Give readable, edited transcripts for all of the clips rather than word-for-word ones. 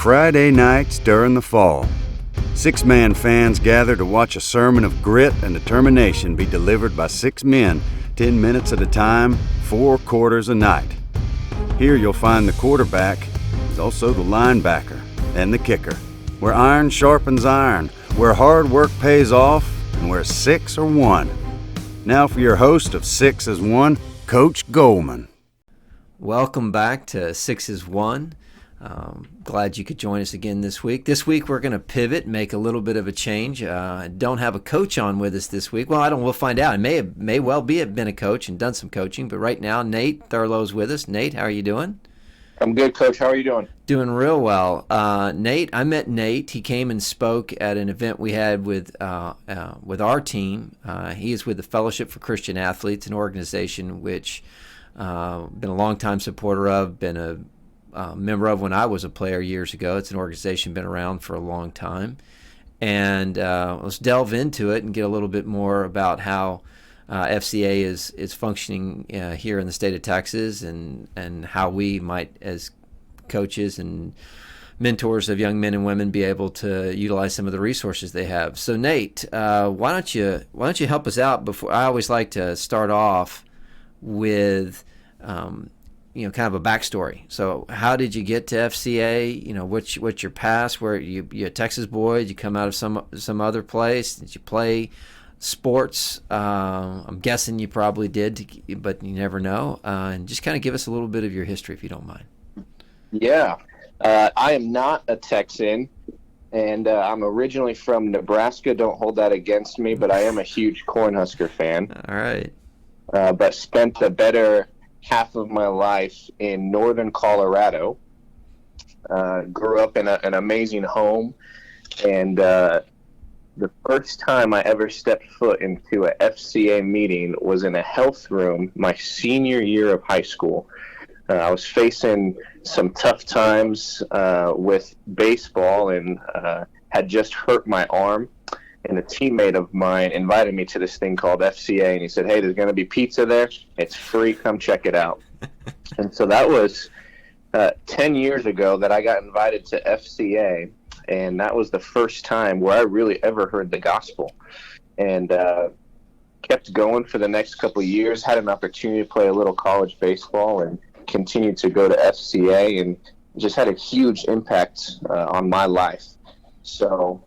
Friday nights during the fall. Six-man fans gather to watch a sermon of grit and determination be delivered by 6 men, 10 minutes at a time, 4 quarters a night. Here you'll find the quarterback, is also the linebacker, and the kicker. Where iron sharpens iron, where hard work pays off, and where 6 are won. Now for your host of 6 is 1, Coach Goldman. Welcome back to 6 is 1. Glad you could join us again this week. This week we're going to pivot, make a little bit of a change. Don't have a coach on with us this week. Well, we'll find out. It may well be been a coach and done some coaching, but right now Nate Thurlow's with us. Nate, how are you doing? I'm good, Coach. How are you doing? Doing real well. Nate, I met Nate. He came and spoke at an event we had with our team. He is with the Fellowship for Christian Athletes, an organization which been a longtime supporter of, been a member of when I was a player years ago. It's an organization been around for a long time. And let's delve into it and get a little bit more about how FCA is functioning here in the state of Texas and how we might, as coaches and mentors of young men and women, be able to utilize some of the resources they have. So Nate, why don't you help us out? Before I always like to start off with kind of a backstory. So how did you get to FCA? What's your past? Where you a Texas boy? Did you come out of some other place? Did you play sports? I'm guessing you probably did, but you never know. And just kind of give us a little bit of your history, if you don't mind. Yeah. I am not a Texan, and I'm originally from Nebraska. Don't hold that against me, but I am a huge Cornhusker fan. All right. But spent the better half of my life in northern Colorado. Grew up in an amazing home, and the first time I ever stepped foot into a FCA meeting was in a health room my senior year of high school. I was facing some tough times with baseball and had just hurt my arm. And a teammate of mine invited me to this thing called FCA, and he said, "Hey, there's going to be pizza there. It's free. Come check it out." And so that was 10 years ago that I got invited to FCA, and that was the first time where I really ever heard the gospel. And kept going for the next couple of years, had an opportunity to play a little college baseball, and continued to go to FCA, and just had a huge impact on my life. So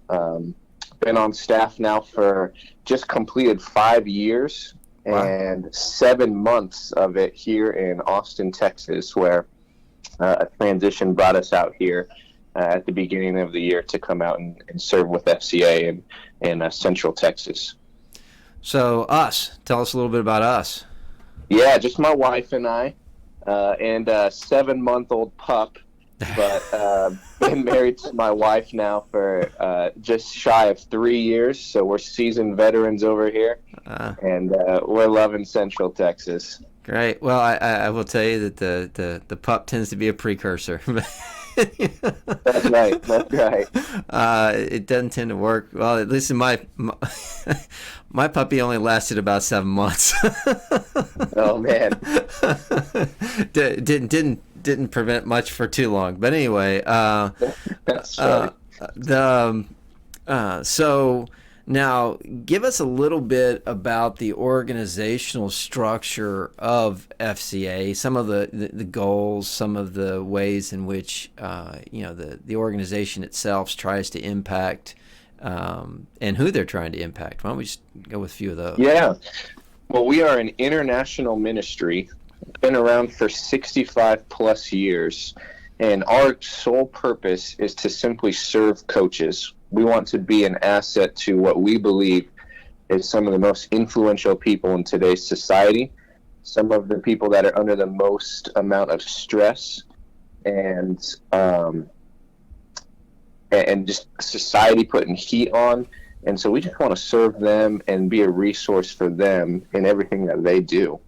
been on staff now for just completed 5 years. Wow. And 7 months of it here in Austin, Texas, where a transition brought us out here at the beginning of the year to come out and serve with FCA in Central Texas. So tell us a little bit about us. Yeah, just my wife and I, and a 7-month-old pup. But been married to my wife now for just shy of 3 years, so we're seasoned veterans over here, and we're loving Central Texas. Great. Well, I will tell you that the pup tends to be a precursor. That's right. It doesn't tend to work well. At least in my puppy only lasted about 7 months. Oh man, didn't prevent much for too long. But anyway, that's funny. So now give us a little bit about the organizational structure of FCA, some of the goals, some of the ways in which the organization itself tries to impact, and who they're trying to impact. Why don't we just go with a few of those? Yeah. Well, we are an international ministry, been around for 65 plus years, and our sole purpose is to simply serve coaches. We want to be an asset to what we believe is some of the most influential people in today's society, some of the people that are under the most amount of stress and just society putting heat on. And so we just want to serve them and be a resource for them in everything that they do.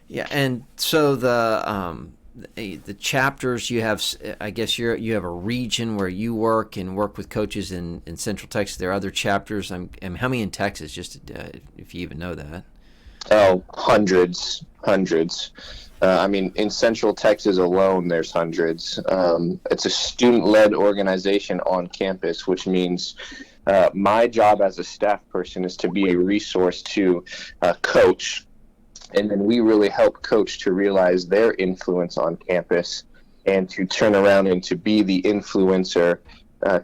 Yeah, and so the chapters you have, I guess you have a region where you work with coaches in Central Texas. There are other chapters. How many in Texas? Just if you even know that. Oh, hundreds hundreds. I mean, in Central Texas alone, there's hundreds. It's a student-led organization on campus, which means my job as a staff person is to be a resource to coach, and then we really help coach to realize their influence on campus and to turn around and to be the influencer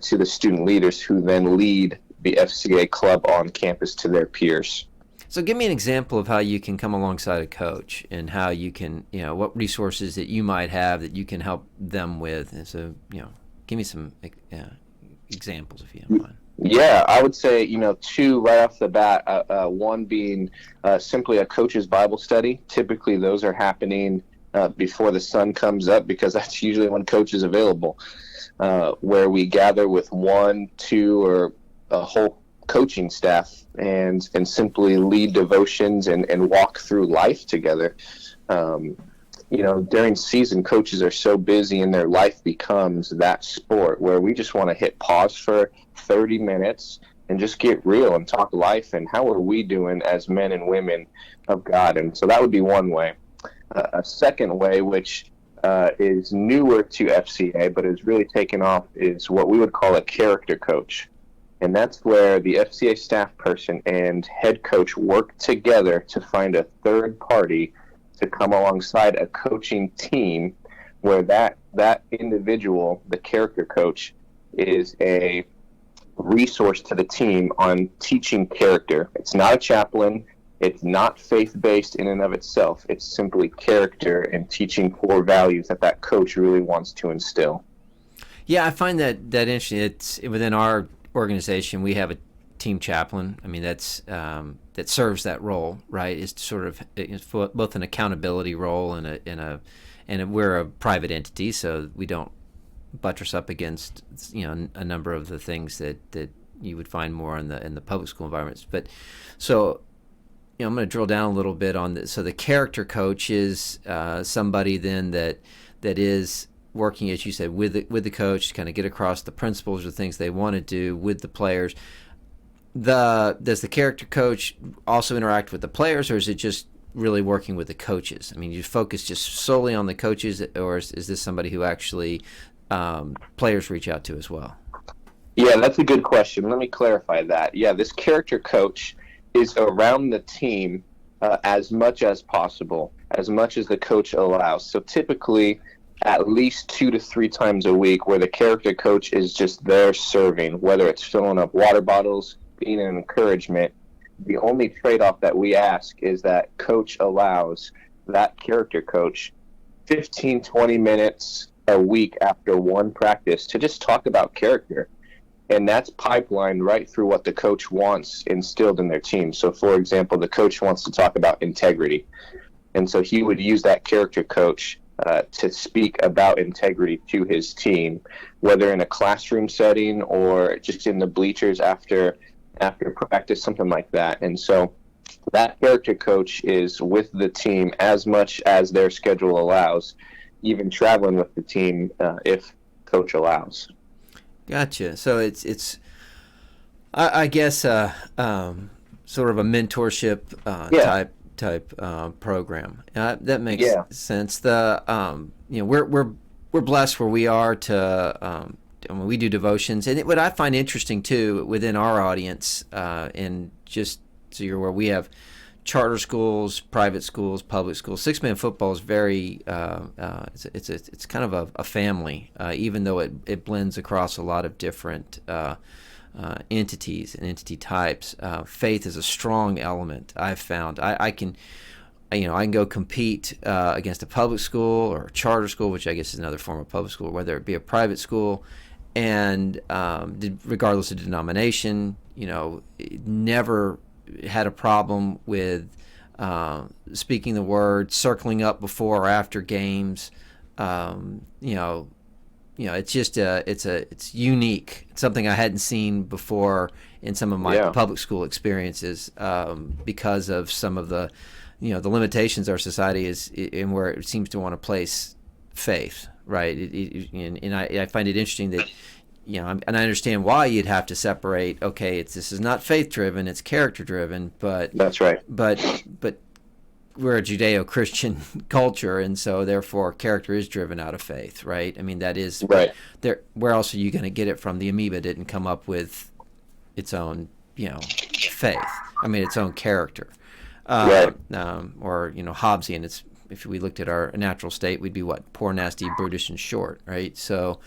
to the student leaders who then lead the FCA club on campus to their peers. So give me an example of how you can come alongside a coach and how you can, what resources that you might have that you can help them with. And so, give me some examples if you don't mind. Yeah, I would say, two right off the bat, one being simply a coach's Bible study. Typically, those are happening before the sun comes up because that's usually when coach is available, where we gather with one, two, or a whole coaching staff and simply lead devotions and walk through life together. During season, coaches are so busy and their life becomes that sport where we just want to hit pause for 30 minutes and just get real and talk life and how are we doing as men and women of God. And so that would be one way. A second way, which is newer to FCA but has really taken off, is what we would call a character coach. And that's where the FCA staff person and head coach work together to find a third party to come alongside a coaching team where that individual, the character coach, is a resource to the team on teaching character. It's not a chaplain. It's not faith-based in and of itself. It's simply character and teaching core values that coach really wants to instill. Yeah, I find that interesting. It's within our organization, we have a team chaplain. I mean, that's that serves that role, right? Is sort of both an accountability role and we're a private entity, so we don't buttress up against a number of the things that you would find more in the public school environments. But so I'm going to drill down a little bit on this. So the character coach is somebody then that is working, as you said, with the coach to kind of get across the principles or things they want to do with the players. Does the character coach also interact with the players, or is it just really working with the coaches? I mean, you focus just solely on the coaches, or is this somebody who actually players reach out to as well? Yeah, that's a good question. Let me clarify that. Yeah, this character coach is around the team as much as possible, as much as the coach allows. So typically at least 2 to 3 times a week where the character coach is just there serving, whether it's filling up water bottles, being an encouragement. The only trade-off that we ask is that coach allows that character coach 15, 20 minutes a week after one practice to just talk about character. And that's pipelined right through what the coach wants instilled in their team. So, for example, the coach wants to talk about integrity. And so he would use that character coach to speak about integrity to his team, whether in a classroom setting or just in the bleachers after practice, something like that. And so that character coach is with the team as much as their schedule allows, even traveling with the team if coach allows. Gotcha. So it's I guess sort of a mentorship type program. That makes sense. We're blessed where we are to we do devotions, and what I find interesting too within our audience, and just so you're aware, we have charter schools, private schools, public schools. Sixman Football is very it's kind of a family, even though it blends across a lot of different entities and entity types. Faith is a strong element. I've found I can go compete against a public school or a charter school, which I guess is another form of public school, whether it be a private school, and regardless of denomination, never had a problem with speaking the word, circling up before or after games. It's just it's unique. It's something I hadn't seen before in some of my public school experiences, because of some of the the limitations our society is in, where it seems to want to place faith, right? And I find it interesting that and I understand why you'd have to separate. Okay, this is not faith driven; it's character driven. But that's right. But we're a Judeo-Christian culture, and so therefore character is driven out of faith, right? I mean, that is Right. there. Where else are you going to get it from? The amoeba didn't come up with its own, faith. I mean, its own character. Right. Or Hobbesian. It's, if we looked at our natural state, we'd be what? Poor, nasty, brutish, and short, right? So,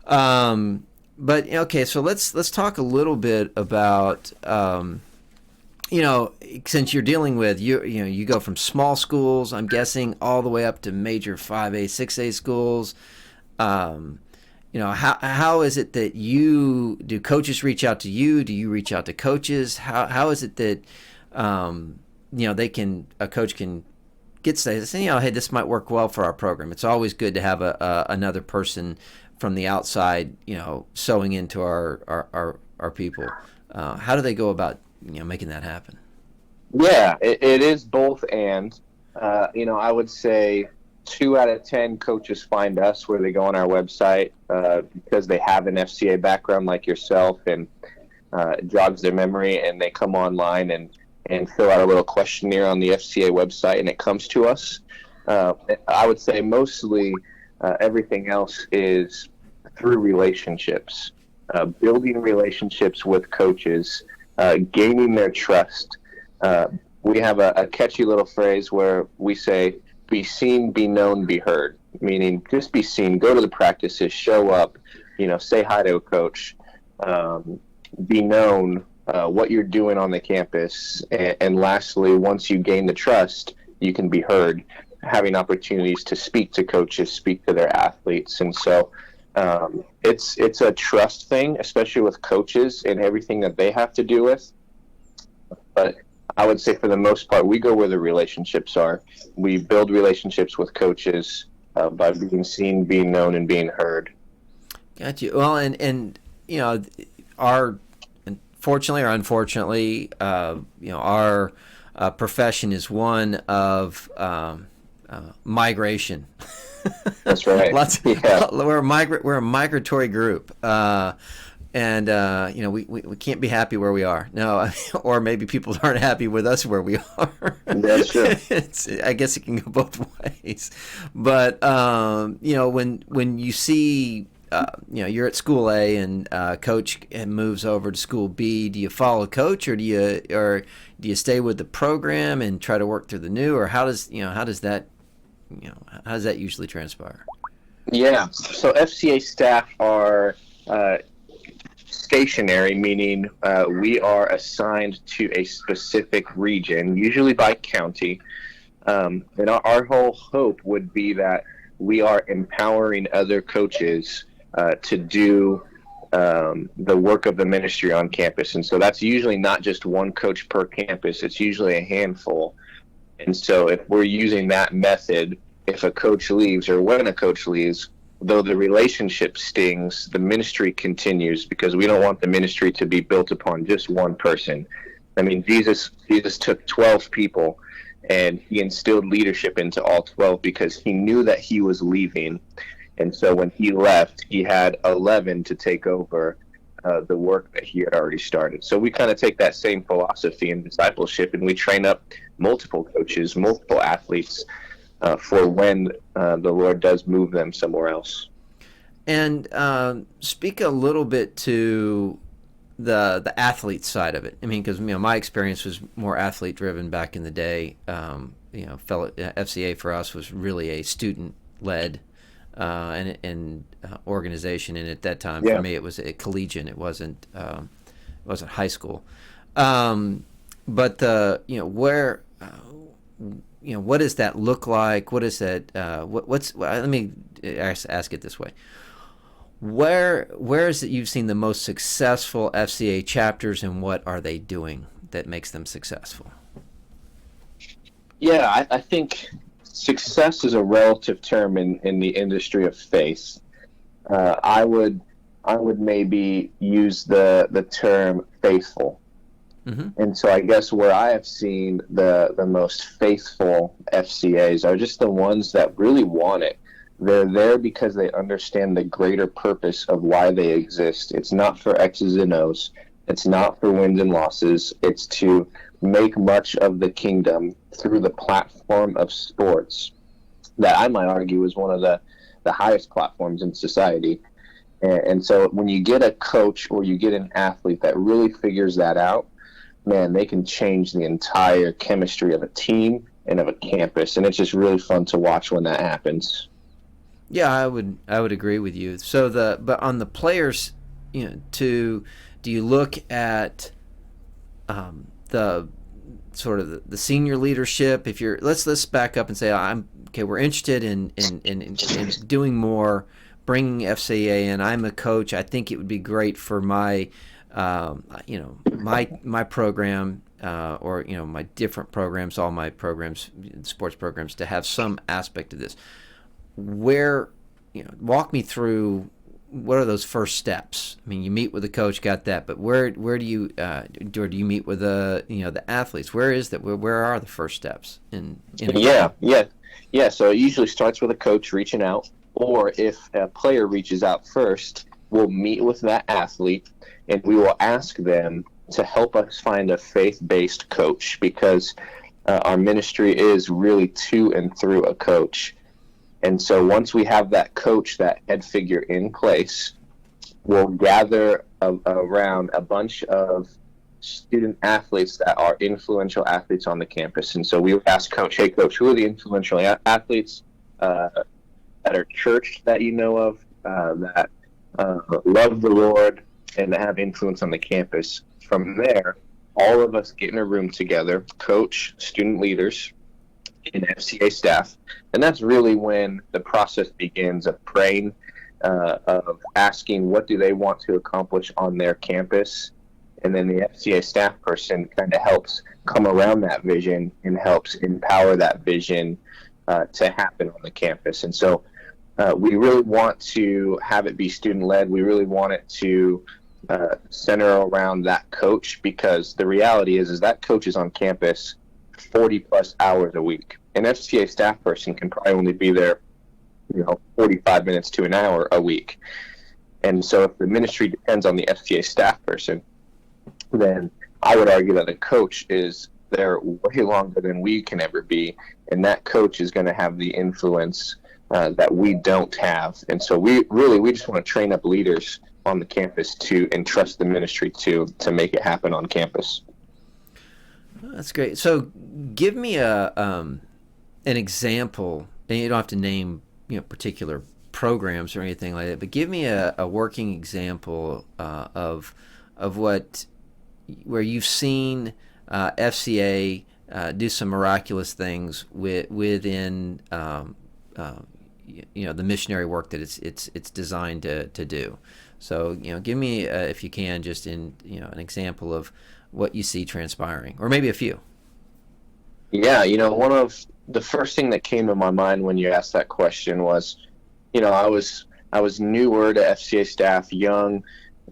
but okay, so let's talk a little bit about. Since you're dealing with you go from small schools, I'm guessing, all the way up to major 5A, 6A schools. How is it that do coaches reach out to you? Do you reach out to coaches? How is it that a coach can say, hey, this might work well for our program. It's always good to have another person from the outside, sewing into our people. How do they go about making that happen? Yeah, it is both, and I would say 2 out of 10 coaches find us where they go on our website because they have an FCA background like yourself, and it jogs their memory, and they come online and fill out a little questionnaire on the FCA website, and it comes to us. I would say mostly everything else is through relationships, building relationships with coaches, gaining their trust. We have a catchy little phrase where we say, be seen, be known, be heard, meaning just be seen, go to the practices, show up, say hi to a coach, be known, what you're doing on the campus. And lastly, once you gain the trust, you can be heard, having opportunities to speak to coaches, speak to their athletes. And so it's a trust thing, especially with coaches and everything that they have to do with. But I would say for the most part, we go where the relationships are. We build relationships with coaches by being seen, being known, and being heard. Got you. Well, and our, fortunately or unfortunately, our profession is one of migration. That's right. We're a migratory group. And we can't be happy where we are. No, or maybe people aren't happy with us where we are. That's true. I guess it can go both ways. But when you see, you're at school A and coach moves over to school B, do you follow coach, or do you stay with the program and try to work through the new, or how does that usually transpire? Yeah. So FCA staff are stationary, meaning we are assigned to a specific region, usually by county. And our whole hope would be that we are empowering other coaches to do the work of the ministry on campus. And so that's usually not just one coach per campus. It's usually a handful. And so if we're using that method, if a coach leaves or when a coach leaves, though the relationship stings, the ministry continues, because we don't want the ministry to be built upon just one person. I mean, Jesus took 12 people and he instilled leadership into all 12 because he knew that he was leaving. And so when he left, he had 11 to take over the work that he had already started. So we kind of take that same philosophy in discipleship, and we train up multiple coaches, multiple athletes, for when the Lord does move them somewhere else. And speak a little bit to the athlete side of it. I mean, because my experience was more athlete driven back in the day. FCA for us was really a student led and organization, and at that time for me it was a collegiate. It wasn't high school. But where. What does that look like? What is that? Let me ask it this way. Where is it you've seen the most successful FCA chapters, and what are they doing that makes them successful? Yeah, I think success is a relative term in the industry of faith. I would maybe use the term faithful. Mm-hmm. And so I guess where I have seen the most faithful FCAs are just the ones that really want it. They're there because they understand the greater purpose of why they exist. It's not for X's and O's. It's not for wins and losses. It's to make much of the kingdom through the platform of sports that I might argue is one of the highest platforms in society. And so when you get a coach or you get an athlete that really figures that out, man, they can change the entire chemistry of a team and of a campus. And it's just really fun to watch when that happens. Yeah, I would agree with you. So but on the players, do you look at the sort of the senior leadership? If you're let's back up and say we're interested in doing more, bringing FCA in. I'm a coach. I think it would be great for my my program or my different programs, all my programs, sports programs, to have some aspect of this. Where, walk me through, what are those first steps? I mean, you meet with the coach, got that, but where do you meet with the athletes? Where is that? Where are the first steps in yeah. So it usually starts with a coach reaching out, or if a player reaches out first, we'll meet with that athlete and we will ask them to help us find a faith-based coach, because our ministry is really to and through a coach. And so once we have that coach, that head figure in place, we'll gather around a bunch of student athletes that are influential athletes on the campus. And so we would ask coach, hey coach, who are the influential athletes that are church that you know of, that love the Lord and that have influence on the campus? From there, all of us get in a room together, coach, student leaders, and FCA staff, and that's really when the process begins of praying, of asking what do they want to accomplish on their campus, and then the FCA staff person kind of helps come around that vision and helps empower that vision to happen on the campus. And so we really want to have it be student-led. We really want it to center around that coach, because the reality is that coach is on campus 40 plus hours a week. An FCA staff person can probably only be there 45 minutes to an hour a week. And so if the ministry depends on the FCA staff person, then I would argue that a coach is there way longer than we can ever be, and that coach is going to have the influence that we don't have. And so we just want to train up leaders on the campus to entrust the ministry to make it happen on campus. That's great. So give me an example, and you don't have to name particular programs or anything like that, but give me a working example of where you've seen FCA do some miraculous things within the missionary work that it's designed to do. So give me if you can, just in an example of what you see transpiring, or maybe a few. Yeah, one of the first thing that came to my mind when you asked that question was, I was newer to FCA staff, young,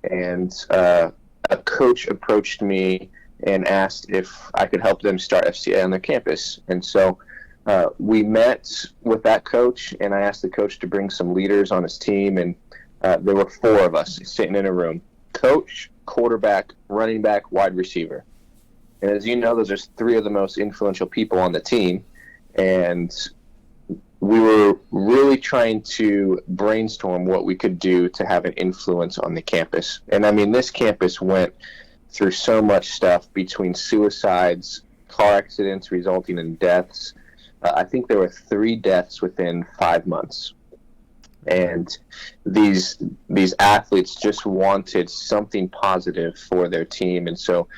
and a coach approached me and asked if I could help them start FCA on their campus. And so we met with that coach, and I asked the coach to bring some leaders on his team, and there were 4 of us sitting in a room: coach, quarterback, running back, wide receiver. And as you know, those are 3 of the most influential people on the team. And we were really trying to brainstorm what we could do to have an influence on the campus. And I mean, this campus went through so much stuff, between suicides, car accidents resulting in deaths. I think there were 3 deaths within 5 months. And these athletes just wanted something positive for their team. And so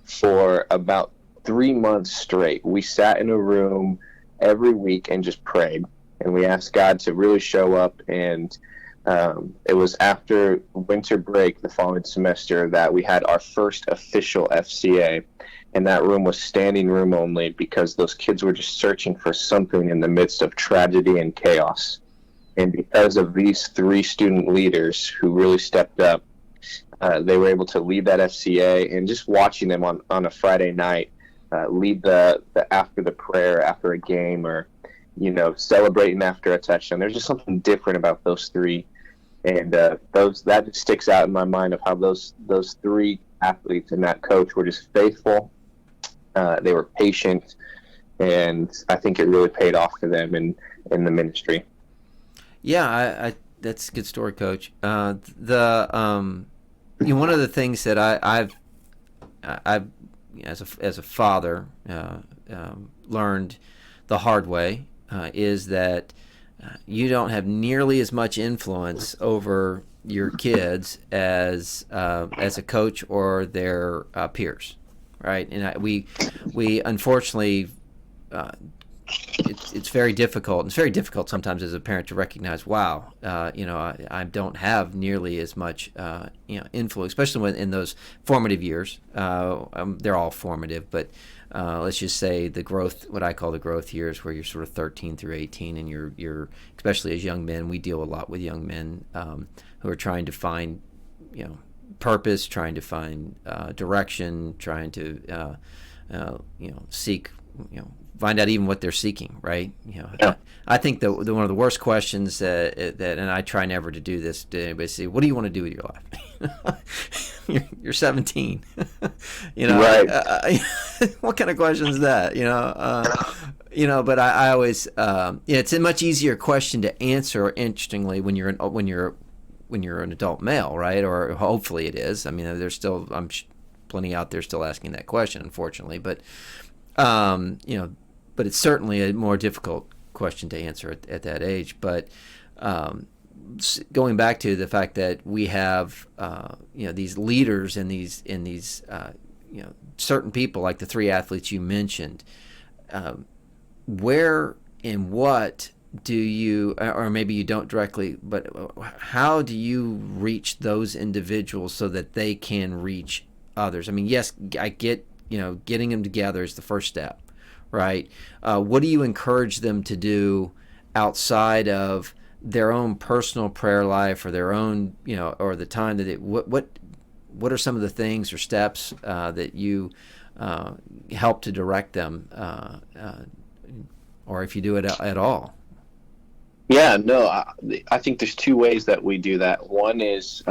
for about 3 months straight, we sat in a room every week and just prayed. And we asked God to really show up. And it was after winter break the following semester that we had our first official FCA. And that room was standing room only, because those kids were just searching for something in the midst of tragedy and chaos. And because of these 3 student leaders who really stepped up, they were able to lead that FCA. And just watching them on a Friday night lead the after the prayer after a game, or celebrating after a touchdown, there's just something different about those 3. And that just sticks out in my mind of how those 3 athletes and that coach were just faithful They were patient, and I think it really paid off for them in the ministry. Yeah, I that's a good story, Coach. One of the things that I've as a father learned the hard way is that you don't have nearly as much influence over your kids as a coach or their peers, right? And we unfortunately. It's very difficult. It's very difficult sometimes as a parent to recognize, wow, I don't have nearly as much, influence, especially in those formative years. They're all formative, but let's just say the growth, what I call the growth years, where you're sort of 13 through 18, and you're especially as young men, we deal a lot with young men who are trying to find, purpose, trying to find direction, trying to, seek, find out even what they're seeking, right? Yeah. I think that one of the worst questions that, and I try never to do this to anybody, say, what do you want to do with your life? you're 17. Right. What kind of question is that? But I always, it's a much easier question to answer. Interestingly, when you're an adult male, right? Or hopefully it is. I mean, there's still plenty out there still asking that question, unfortunately, but. But it's certainly a more difficult question to answer at that age. But going back to the fact that we have these leaders and these certain people like the three athletes you mentioned, where and what do you, or maybe you don't directly, but how do you reach those individuals so that they can reach others? I mean, yes, I get. Getting them together is the first step, right? What do you encourage them to do outside of their own personal prayer life or their own, or the time that what are some of the things or steps that you help to direct them, or if you do it at all? Yeah, no, I think there's two ways that we do that. One is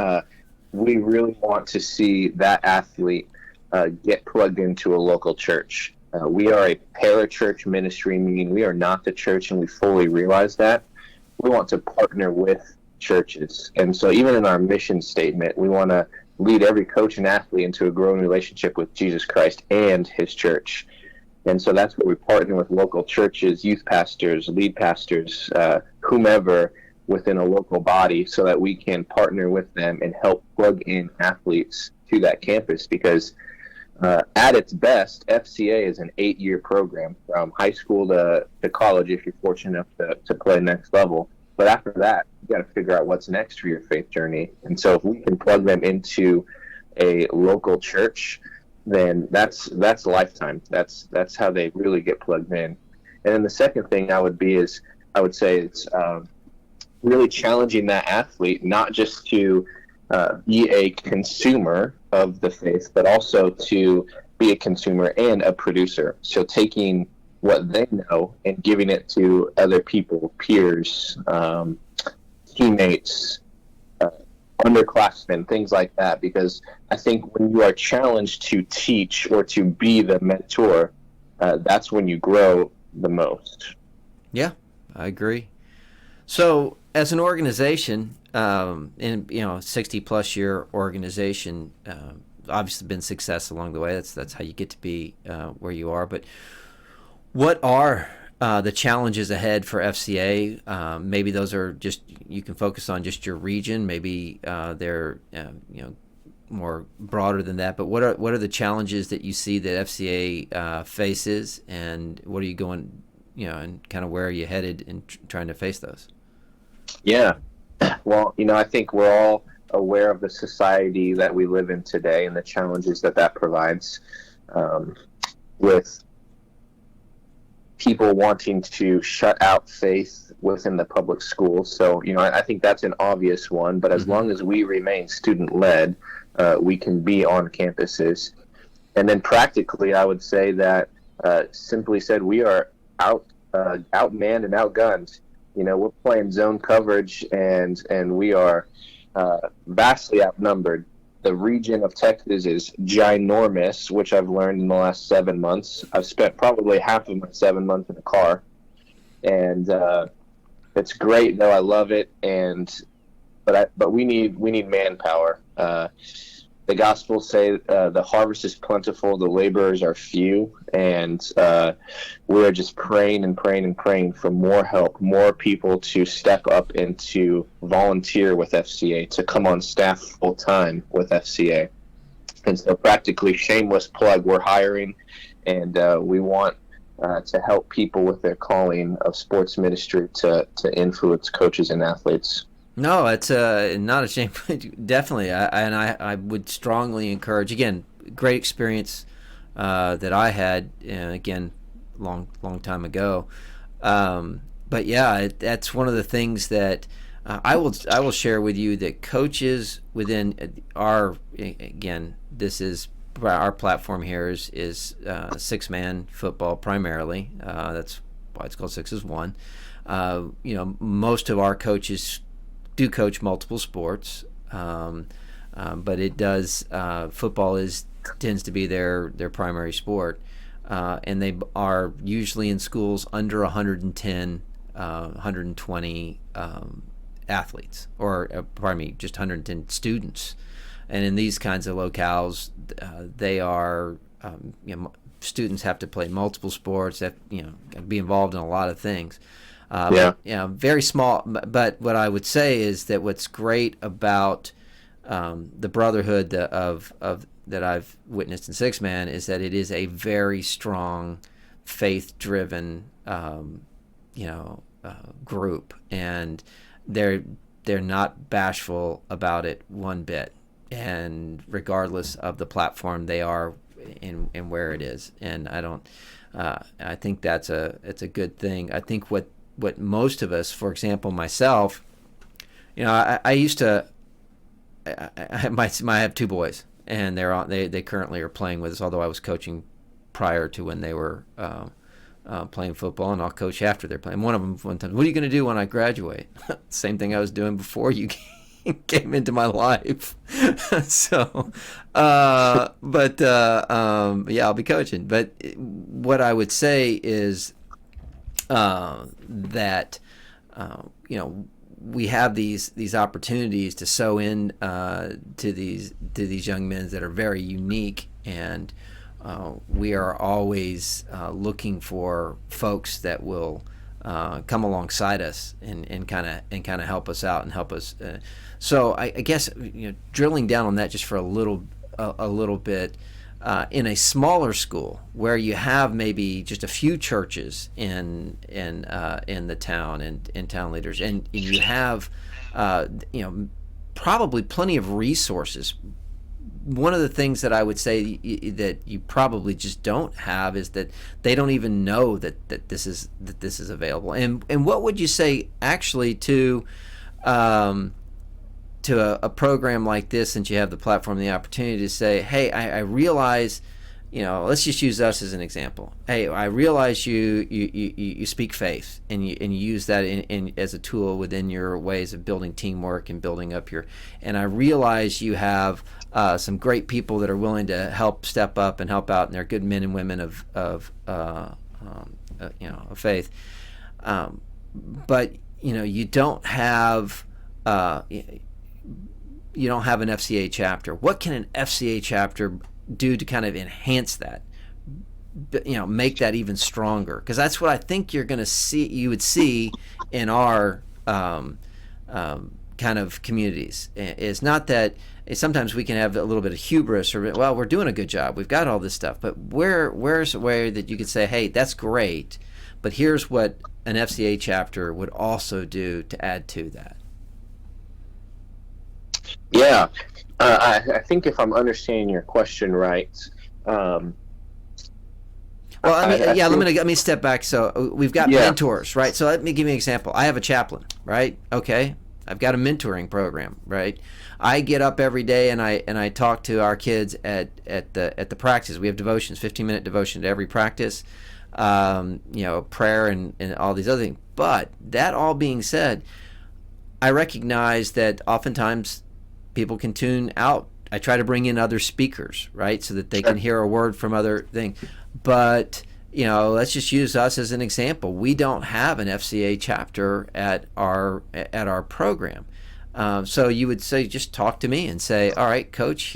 we really want to see that athlete get plugged into a local church. We are a parachurch ministry, meaning we are not the church, and we fully realize that. We want to partner with churches. And so even in our mission statement, we want to lead every coach and athlete into a growing relationship with Jesus Christ and his church. And so that's where we partner with local churches, youth pastors, lead pastors, whomever within a local body, so that we can partner with them and help plug in athletes to that campus. Because at its best, FCA is an 8-year program from high school to college if you're fortunate enough to play next level. But after that, you got to figure out what's next for your faith journey. And so if we can plug them into a local church, then that's lifetime. That's how they really get plugged in. And then the second thing I would say it's really challenging that athlete, not just to be a consumer of the faith, but also to be a consumer and a producer. So taking what they know and giving it to other people, peers, teammates, underclassmen, things like that. Because I think when you are challenged to teach or to be the mentor, that's when you grow the most. Yeah, I agree. So as an organization, in 60+ year organization, obviously been success along the way. That's how you get to be where you are. But what are the challenges ahead for FCA? Maybe those are just, you can focus on just your region. Maybe they're more broader than that. But what are the challenges that you see that FCA faces, and what are you going, and kind of where are you headed in trying to face those? Yeah. Well, I think we're all aware of the society that we live in today and the challenges that provides, with people wanting to shut out faith within the public schools. So, I think that's an obvious one, but as long as we remain student-led, we can be on campuses. And then practically, I would say that, simply said, we are outmanned and outgunned. We're playing zone coverage, and we are vastly outnumbered. the region of Texas is ginormous, which I've learned in the last 7 months. I've spent probably half of my 7 months in a car, and it's great though. I love it, but we need manpower. The Gospels say the harvest is plentiful, the laborers are few, and we are just praying and praying and praying for more help, more people to step up and to volunteer with FCA, to come on staff full time with FCA. And so, practically, shameless plug, we're hiring, and we want to help people with their calling of sports ministry to influence coaches and athletes. No, it's not a shame. Definitely, I would strongly encourage. Again, great experience that I had. Again, long time ago. But yeah, that's one of the things that I will share with you, that coaches within our, again, this is our platform here is Sixman Football primarily. That's why it's called 6 is 1. Most of our coaches do coach multiple sports, but it does football tends to be their primary sport, and they are usually in schools under 110 120 athletes, or just 110 students. And in these kinds of locales, they are students have to play multiple sports, that be involved in a lot of things. Very small. But what I would say is that what's great about the brotherhood of that I've witnessed in Sixman is that it is a very strong, faith-driven, group, and they're not bashful about it one bit. And regardless of the platform they are in where it is, and I think it's a good thing. I think what most of us, for example, myself, I used to, I have 2 boys, and they currently are playing with us, although I was coaching prior to when they were playing football, and I'll coach after they're playing. One of them one time, what are you going to do when I graduate? Same thing I was doing before you came into my life. So, I'll be coaching. But what I would say is that we have these opportunities to sow in to these young men that are very unique, and we are always looking for folks that will come alongside us and kind of help us out and help us. So I guess drilling down on that just for a little bit. In a smaller school where you have maybe just a few churches in the town and town leaders, and you have probably plenty of resources. One of the things that I would say that you probably just don't have is that they don't even know that this is available. And what would you say actually to a program like this, since you have the platform and the opportunity to say, hey, I realize, let's just use us as an example. Hey, I realize you speak faith, and you use that in as a tool within your ways of building teamwork and building up and I realize you have some great people that are willing to help step up and help out, and they're good men and women of faith. But you don't have an FCA chapter. What can an FCA chapter do to kind of enhance that? Make that even stronger, because that's what I think you would see in our kind of communities. It's not that sometimes we can have a little bit of hubris, or we're doing a good job, we've got all this stuff, but where's a way that you could say, hey, that's great, but here's what an FCA chapter would also do to add to that? Yeah, I think if I'm understanding your question right. Let me step back. So we've got mentors, right? So let me give you an example. I have a chaplain, right? Okay, I've got a mentoring program, right? I get up every day and I talk to our kids at the practice. We have devotions, 15-minute devotion to every practice, prayer and all these other things. But that all being said, I recognize that oftentimes people can tune out I try to bring in other speakers, right, so that they can hear a word from other things. But let's just use us as an example. We don't have an FCA chapter at our program. So you would say, just talk to me and say, all right, Coach,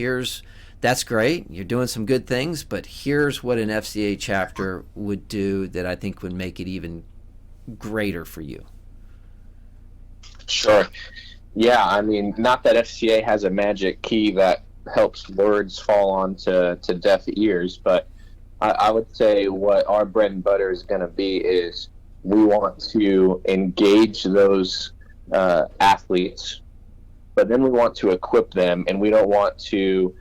that's great. You're doing some good things, but here's what an FCA chapter would do that I think would make it even greater for you. Sure. Yeah, I mean, not that FCA has a magic key that helps words fall onto deaf ears, but I would say what our bread and butter is going to be is we want to engage those athletes, but then we want to equip them, and we don't want to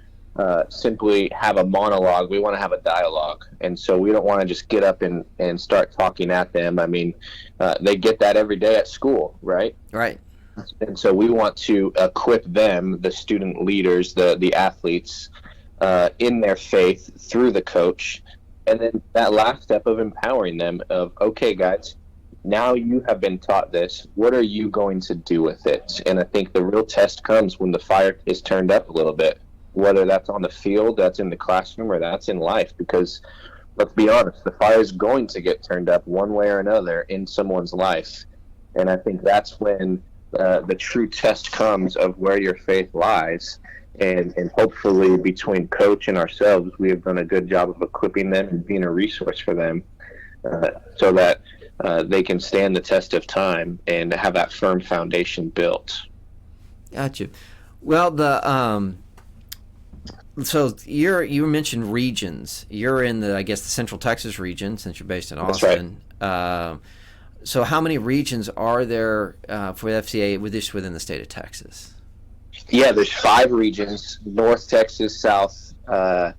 simply have a monologue. We want to have a dialogue. And so we don't want to just get up and start talking at them. I mean, they get that every day at school, right? Right. And so we want to equip them, the student leaders, the athletes, in their faith through the coach. And then that last step of empowering them of, okay, guys, now you have been taught this. What are you going to do with it? And I think the real test comes when the fire is turned up a little bit, whether that's on the field, that's in the classroom, or that's in life. Because let's be honest, the fire is going to get turned up one way or another in someone's life. And I think that's when the true test comes of where your faith lies. And hopefully between coach and ourselves, we have done a good job of equipping them and being a resource for them so that they can stand the test of time and have that firm foundation built. Gotcha. Well, so you mentioned regions. You're in the Central Texas region since you're based in Austin. That's right. So how many regions are there for the FCA within the state of Texas? Yeah, there's 5 regions: North Texas, South, the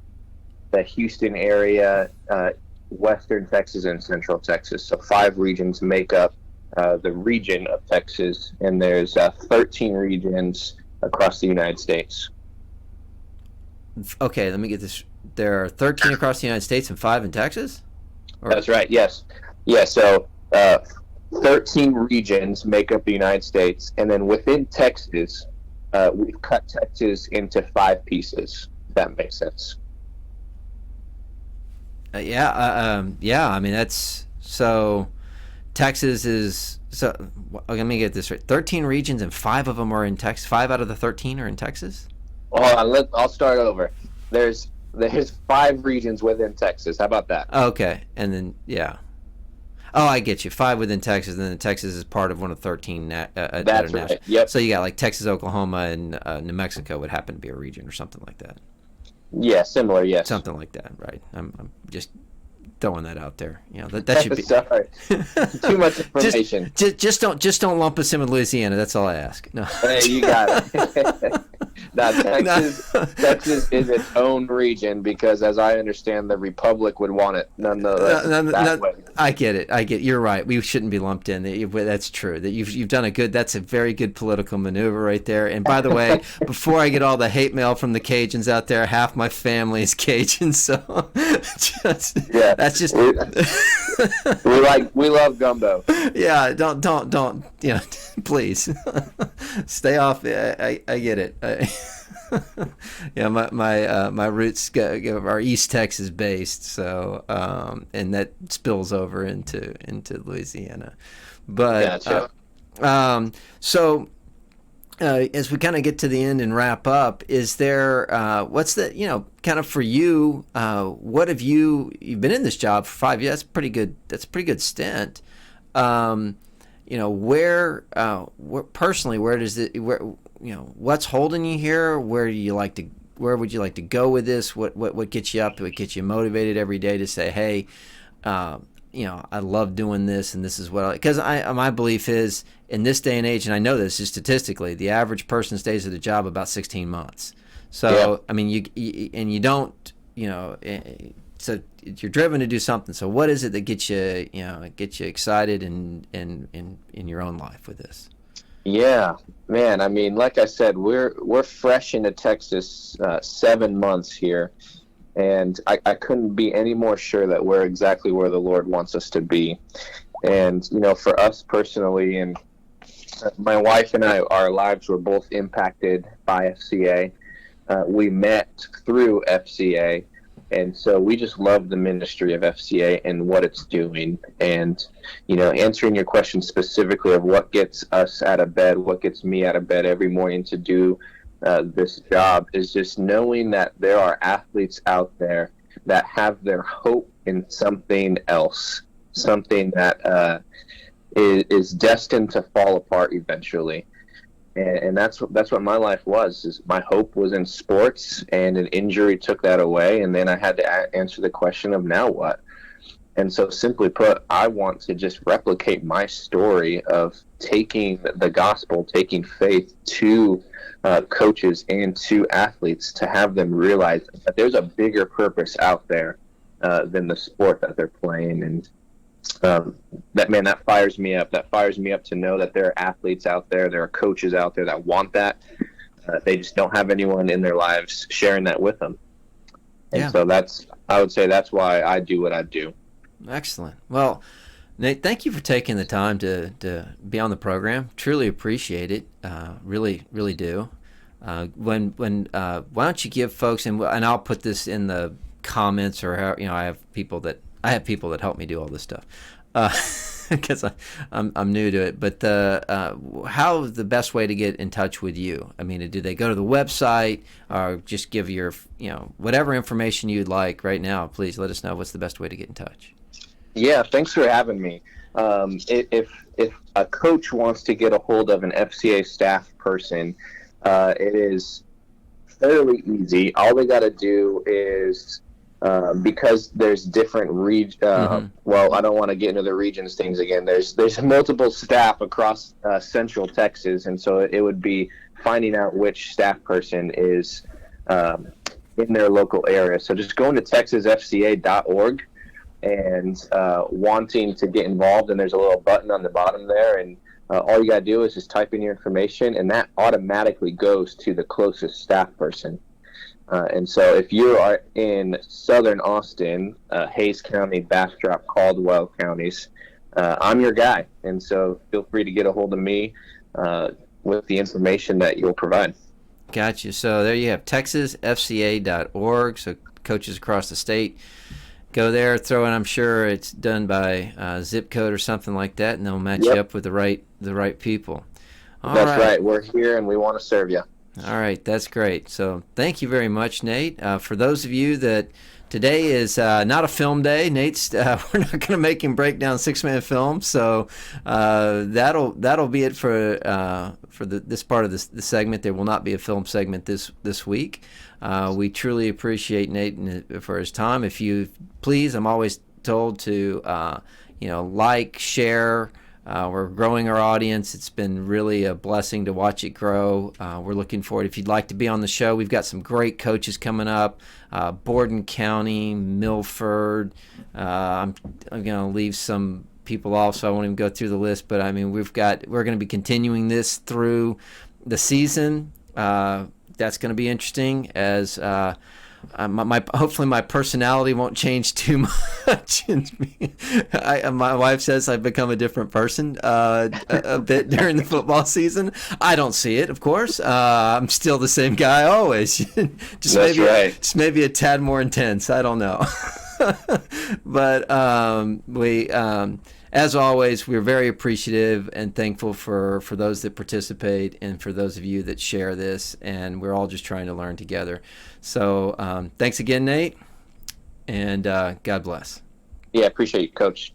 Houston area, Western Texas, and Central Texas. So 5 regions make up the region of Texas, and there's 13 regions across the United States. Okay, let me get this. There are 13 across the United States and 5 in Texas? That's right, yes. Yeah, so 13 regions make up the United States, and then within Texas, we've cut Texas into 5 pieces, if that makes sense. Yeah, I mean, that's so Texas is, so let me get this right. 13 regions and 5 of them are in Texas. 5 out of the 13 are in Texas? I'll start over. There's 5 regions within Texas. How about that? Okay, and then, yeah. Oh, I get you. 5 within Texas, and then Texas is part of one of 13. That's right. Yep. So you got like Texas, Oklahoma, and New Mexico would happen to be a region or something like that. Yeah, similar. Yes. Something like that, right? I'm just throwing that out there. That should be. Sorry. Too much information. Just don't lump us in with Louisiana. That's all I ask. No. Hey, you got it. Now, Texas is its own region because, as I understand, the Republic would want it nonetheless. Way. I get it. You're right. We shouldn't be lumped in. That's true. That you've done that's a very good political maneuver right there. And by the way, before I get all the hate mail from the Cajuns out there, half my family is Cajun, so that's just. We love gumbo. Yeah, don't. Please stay off. I get it. Yeah, my roots are East Texas based, so and that spills over into Louisiana. But gotcha. So as we kind of get to the end and wrap up, is there what's the kind of for you? What have you've been in this job for 5 years? That's a pretty good stint. Where personally, where does it what's holding you here? Where would you like to go with this? What gets you up? What gets you motivated every day to say, hey, I love doing this, and this is what because my belief is in this day and age, and I know this is statistically, the average person stays at a job about 16 months. So yeah. I mean, you don't, so you're driven to do something. So what is it that gets you excited in your own life with this? Yeah, man. I mean, like I said, we're fresh into Texas, 7 months here, and I couldn't be any more sure that we're exactly where the Lord wants us to be. And for us personally, and my wife and I, our lives were both impacted by FCA. we met through FCA. And so we just love the ministry of FCA and what it's doing. And, answering your question specifically of what gets us out of bed, what gets me out of bed every morning to do this job is just knowing that there are athletes out there that have their hope in something else, something that is destined to fall apart eventually. And that's what my life was. Is my hope was in sports, and an injury took that away, and then I had to answer the question of now what. And so, simply put, I want to just replicate my story of taking the gospel, taking faith to coaches and to athletes to have them realize that there's a bigger purpose out there than the sport that they're playing. And that fires me up. That fires me up to know that there are athletes out there, there are coaches out there that want that. They just don't have anyone in their lives sharing that with them. And so I would say that's why I do what I do. Excellent. Well, Nate, thank you for taking the time to be on the program. Truly appreciate it. Really, really do. Why don't you give folks, and I'll put this in the comments, or how, I have people that help me do all this stuff because I'm new to it. But how the best way to get in touch with you? I mean, do they go to the website, or just give your whatever information you'd like right now? Please let us know what's the best way to get in touch. Yeah, thanks for having me. If a coach wants to get a hold of an FCA staff person, it is fairly easy. All they got to do is, because there's different well, I don't want to get into the regions things again. There's multiple staff across Central Texas, and so it would be finding out which staff person is in their local area. So just going to texasfca.org and wanting to get involved, and there's a little button on the bottom there, and all you got to do is just type in your information, and that automatically goes to the closest staff person. And so if you are in southern Austin, Hayes County, Bastrop, Caldwell counties, I'm your guy. And so feel free to get a hold of me with the information that you'll provide. Gotcha. So there you have texasfca.org. So coaches across the state, go there, throw in, I'm sure it's done by zip code or something like that, and they'll match you up with the right people. That's right. We're here, and we want to serve you. All right, that's great. So thank you very much, Nate. For those of you that today is not a film day, Nate's we're not going to make him break down Sixman film, so that'll be it for this part of the segment. There will not be a film segment this week. We truly appreciate Nate for his time. If you please, I'm always told to like, share. We're growing our audience. It's been really a blessing to watch it grow. We're looking forward. If you'd like to be on the show, we've got some great coaches coming up. Borden County, Milford. I'm going to leave some people off, so I won't even go through the list. But I mean, we're going to be continuing this through the season. That's going to be interesting as hopefully my personality won't change too much. My wife says I've become a different person a bit during the football season. I don't see it, of course. I'm still the same guy always. Just maybe a tad more intense. I don't know. But as always, we're very appreciative and thankful for those that participate and for those of you that share this, and we're all just trying to learn together. So thanks again, Nate, and God bless. Yeah, appreciate you, Coach.